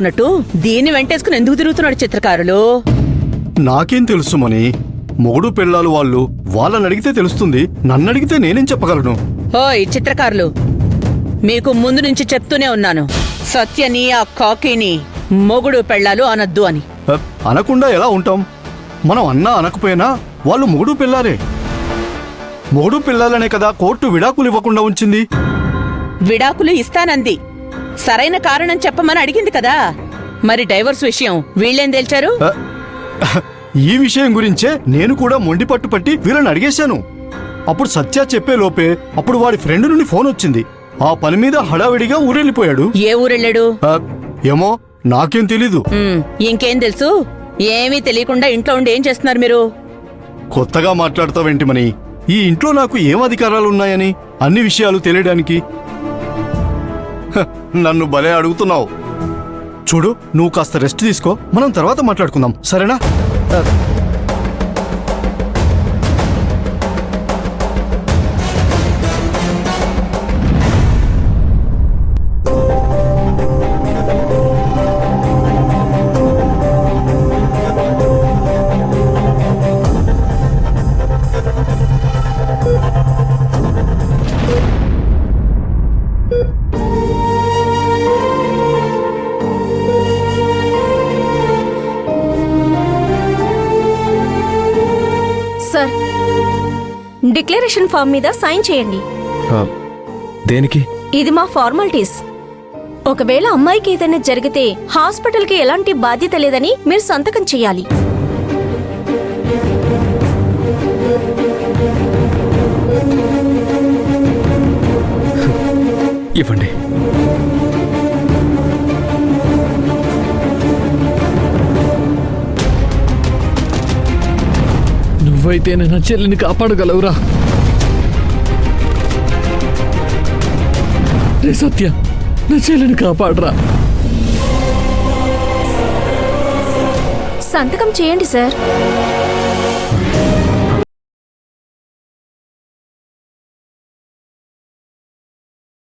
అన్నట్టు దీన్ని వెంటేసుకుని ఎందుకు తిరుగుతున్నాడు చిత్రకారులు? నాకేం తెలుసు మని? మొగుడు పెళ్ళాలు వాళ్ళు వాళ్ళని అడిగితే తెలుస్తుంది, నన్ను అడిగితే నేనేం చెప్పగలను? ఓయ్ చిత్రకారులు, మీకు ముందు నుంచి చెప్తూనే ఉన్నాను, సత్యని ఆ కాకిని మొగుడు పెళ్ళాలు అనద్దు అని. అనకుండా ఎలా ఉంటాం? మనం అన్నా అనకపోయినా వాళ్ళు మొగుడు పెళ్ళాలే. మొగుడు పెళ్ళాలనే కదా కోర్టు విడాకులు ఇవ్వకుండా ఉంచింది. విడాకులు ఇస్తానంది, సరైన కారణం చెప్పమని అడిగింది కదా. మరి డైవర్స్ విషయం వీళ్ళేం తేల్చారు? ఈ విషయం గురించే నేను కూడా మొండి పట్టుపట్టి వీళ్ళని అడిగేశాను. అప్పుడు సత్య చెప్పే లోపే అప్పుడు వాడి ఫ్రెండ్ నుండి ఫోన్ వచ్చింది. ఆ పని మీద హడావిడిగా ఊరెళ్ళిపోయాడు. ఏ ఊరెళ్ళాడు? ఏమో నాకేం తెలీదు. ఇంకేం తెలుసు? ఏమీ తెలియకుండా ఇంట్లో ఉండి ఏం చేస్తున్నారు మీరు? కొత్తగా మాట్లాడతావేంటి మని? ఈ ఇంట్లో నాకు ఏం అధికారాలున్నాయని అన్ని విషయాలు తెలియడానికి? నన్ను భలే అడుగుతున్నావు. చూడు, నువ్వు కాస్త రెస్ట్ తీసుకో, మనం తర్వాత మాట్లాడుకుందాం, సరేనా? సార్, డిక్లరేషన్ ఫామ్ మీద సైన్ చేయండి. దేనికి? ఇది మా ఫార్మాలిటీస్. ఒకవేళ అమ్మాయికి ఏదైనా జరిగితే హాస్పిటల్కి ఎలాంటి బాధ్యత లేదని మీరు సంతకం చేయాలి. ఇవ్వండి. నువ్వైతే నా చెల్లిని కాపాడగలవురా? రే సత్య, నా చెల్లిని కాపాడరా. సంతకం చేయండి సార్.